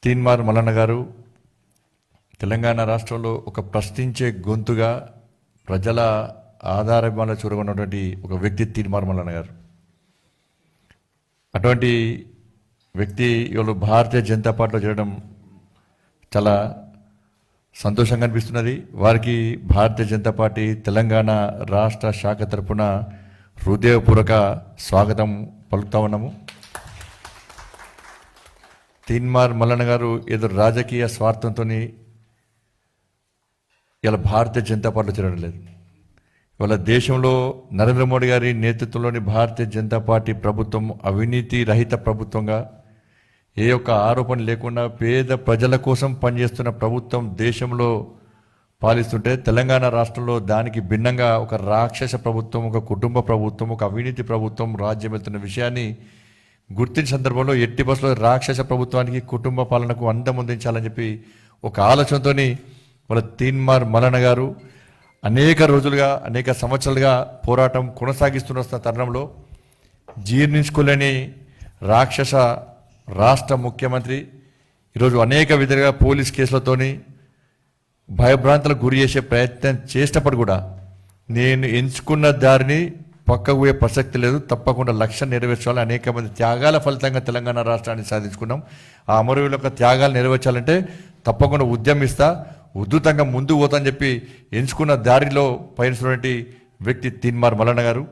తీన్మార్ మల్లన్న గారు తెలంగాణ రాష్ట్రంలో ఒక ప్రశ్నించే గొంతుగా ప్రజల ఆధారమాల చూరగొన్నటువంటి ఒక వ్యక్తి తీన్మార్ మల్లన్న గారు. అటువంటి వ్యక్తి ఇవాళ భారతీయ జనతా పార్టీలో చేరడం చాలా సంతోషంగా అనిపిస్తున్నది. వారికి భారతీయ జనతా పార్టీ తెలంగాణ రాష్ట్ర శాఖ తరఫున హృదయపూర్వక స్వాగతం పలుకుతా ఉన్నాము. తీన్మార్ మల్లన్న గారు ఏదో రాజకీయ స్వార్థంతో ఇలా భారతీయ జనతా పార్టీలో చేరడం లేదు. ఇవాళ దేశంలో నరేంద్ర మోడీ గారి నేతృత్వంలోని భారతీయ జనతా పార్టీ ప్రభుత్వం అవినీతి రహిత ప్రభుత్వంగా, ఏ ఒక్క ఆరోపణ లేకుండా పేద ప్రజల కోసం పనిచేస్తున్న ప్రభుత్వం దేశంలో పాలిస్తుంటే, తెలంగాణ రాష్ట్రంలో దానికి భిన్నంగా ఒక రాక్షస ప్రభుత్వం, ఒక కుటుంబ ప్రభుత్వం, ఒక అవినీతి ప్రభుత్వం రాజ్యం వెళ్తున్న విషయాన్ని గుర్తించిన సందర్భంలో ఎట్టి బస్సులో రాక్షస ప్రభుత్వానికి కుటుంబ పాలనకు అందముందించాలని చెప్పి ఒక ఆలోచనతో వాళ్ళ తీన్మార్ మల్లన్న గారు అనేక రోజులుగా, అనేక సంవత్సరాలుగా పోరాటం కొనసాగిస్తున్న తరుణంలో జీర్ణించుకోలేని రాక్షస రాష్ట్ర ముఖ్యమంత్రి ఈరోజు అనేక విధాలుగా పోలీస్ కేసులతోని భయభ్రాంతులకు గురి చేసే ప్రయత్నం చేసినప్పుడు కూడా నేను ఎంచుకున్న దారిని పక్కకు పోయే ప్రసక్తి లేదు, తప్పకుండా లక్ష్యం నెరవేర్చాలి. అనేక మంది త్యాగాల ఫలితంగా తెలంగాణ రాష్ట్రాన్ని సాధించుకున్నాం. ఆ అమరవీరుల యొక్క త్యాగాలు నెరవేర్చాలంటే తప్పకుండా ఉద్యమిస్తా, ఉద్ధృతంగా ముందుకు పోతాని చెప్పి ఎంచుకున్న దారిలో పయనిస్తున్నటువంటి వ్యక్తి తీన్మార్ మల్లన్న గారు.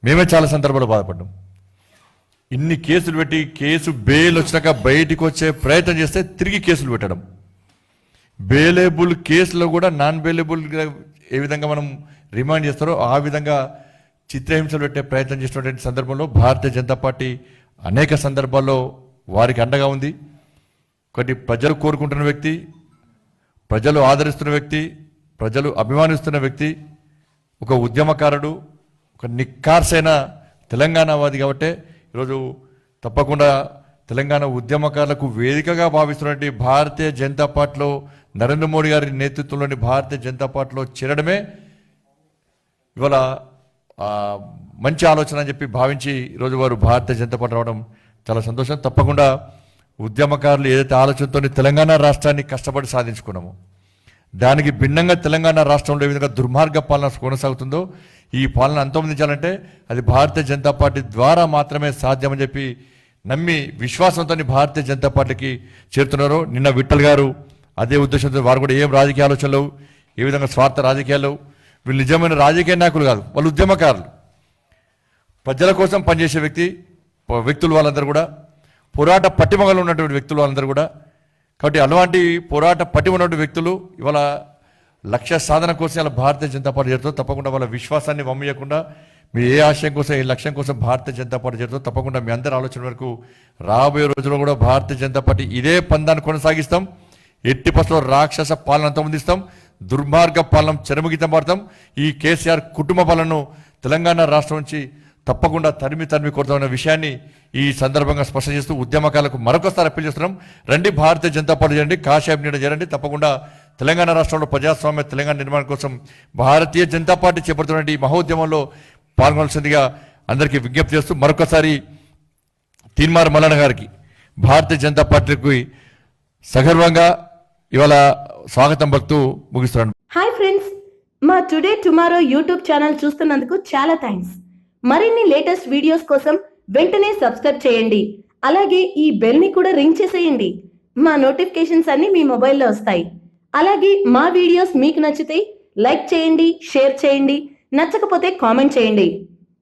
మేమే చాలా సందర్భాల్లో బాధపడ్డాం. ఇన్ని కేసులు పెట్టి కేసు బెయిల్ వచ్చినాక బయటికి వచ్చే ప్రయత్నం చేస్తే తిరిగి కేసులు పెట్టడం, బెయిలబుల్ కేసులో కూడా నాన్ బెయిలబుల్ ఏ విధంగా మనం రిమాండ్ చేస్తారో ఆ విధంగా చిత్రహింసలు పెట్టే ప్రయత్నం చేసినటువంటి సందర్భంలో భారతీయ జనతా పార్టీ అనేక సందర్భాల్లో వారికి అండగా ఉంది. ఒకటి ప్రజలు కోరుకుంటున్న వ్యక్తి, ప్రజలు ఆదరిస్తున్న వ్యక్తి, ప్రజలు అభిమానిస్తున్న వ్యక్తి, ఒక ఉద్యమకారుడు, ఒక నిక్కార్సైన తెలంగాణవాది. కాబట్టి ఈరోజు తప్పకుండా తెలంగాణ ఉద్యమకారులకు వేదికగా భావిస్తున్నటువంటి భారతీయ జనతా పార్టీలో నరేంద్ర మోడీ గారి నేతృత్వంలోని భారతీయ జనతా పార్టీలో చేరడమే ఇవాళ మంచి ఆలోచన అని చెప్పి భావించి ఈరోజు వారు భారతీయ జనతా పార్టీ రావడం చాలా సంతోషం. తప్పకుండా ఉద్యమకారులు ఏదైతే ఆలోచనతో తెలంగాణ రాష్ట్రాన్ని కష్టపడి సాధించుకున్నామో, దానికి భిన్నంగా తెలంగాణ రాష్ట్రంలో ఏ విధంగా దుర్మార్గ పాలన కొనసాగుతుందో, ఈ పాలన అంతమొందించాలంటే అది భారతీయ జనతా పార్టీ ద్వారా మాత్రమే సాధ్యమని చెప్పి నమ్మి విశ్వాసంతో భారతీయ జనతా పార్టీకి చేరుతున్నారు. నిన్న విఠల్ గారు అదే ఉద్దేశంతో వారు కూడా ఏం రాజకీయ ఆలోచనలు, ఏ విధంగా స్వార్థ రాజకీయాలు, వీళ్ళు నిజమైన రాజకీయ నాయకులు కాదు, వాళ్ళు ఉద్యమకారులు, ప్రజల కోసం పనిచేసే వ్యక్తులు వాళ్ళందరూ కూడా, పోరాట పట్టిమగలు ఉన్నటువంటి వ్యక్తులు వాళ్ళందరూ కూడా. కాబట్టి అలాంటి పోరాట పట్టిమ ఉన్నటువంటి వ్యక్తులు ఇవాళ లక్ష్య సాధన కోసం ఇలా భారతీయ జనతా పార్టీ చేరుతారు. తప్పకుండా వాళ్ళ విశ్వాసాన్ని వమ్మయ్యకుండా మీ ఏ ఆశయం కోసం, ఏ లక్ష్యం కోసం భారతీయ జనతా పార్టీ చేరుతారు. తప్పకుండా మీ అందరి ఆలోచన వరకు రాబోయే రోజుల్లో కూడా భారతీయ జనతా పార్టీ ఇదే పందాన్ని కొనసాగిస్తాం. ఎట్టి పక్షంలో రాక్షస పాలన అంతమొందిస్తాం, దుర్మార్గ పాలన చెరముగితం పడతాం. ఈ కేసీఆర్ కుటుంబ పాలనను తెలంగాణ రాష్ట్రం నుంచి తప్పకుండా తరిమి కొడతామన్న విషయాన్ని ఈ సందర్భంగా స్పష్టం చేస్తూ ఉద్యమకాలకు మరొకసారి అప్పీల్ చేస్తున్నాం. రండి, భారతీయ జనతా పార్టీ చేయండి, కాషాయం నీడ చేయండి. తప్పకుండా తెలంగాణ రాష్ట్రంలో ప్రజాస్వామ్య తెలంగాణ నిర్మాణం కోసం భారతీయ జనతా పార్టీ చేపడుతున్న ఈ మహోద్యమంలో పాల్గొనాల్సిందిగా అందరికీ విజ్ఞప్తి చేస్తూ మరొకసారి తీన్మార్ మల్లన్న గారికి భారతీయ జనతా పార్టీకి సగర్వంగా ఇవాళ స్వాగతం పలుకుతూ ముగిస్తున్నాను. హాయ్ ఫ్రెండ్స్, మా టుడే టుమారో యూట్యూబ్ ఛానల్ చూస్తున్నందుకు చాలా థ్యాంక్స్. మరిన్ని లేటెస్ట్ వీడియోస్ కోసం వెంటనే సబ్స్క్రైబ్ చేయండి. అలాగే ఈ బెల్ ని కూడా రింగ్ చేసేయండి. మా నోటిఫికేషన్స్ అన్ని మీ మొబైల్లో వస్తాయి. అలాగే మా వీడియోస్ మీకు నచ్చితే లైక్ చేయండి, షేర్ చేయండి, నచ్చకపోతే కామెంట్ చేయండి.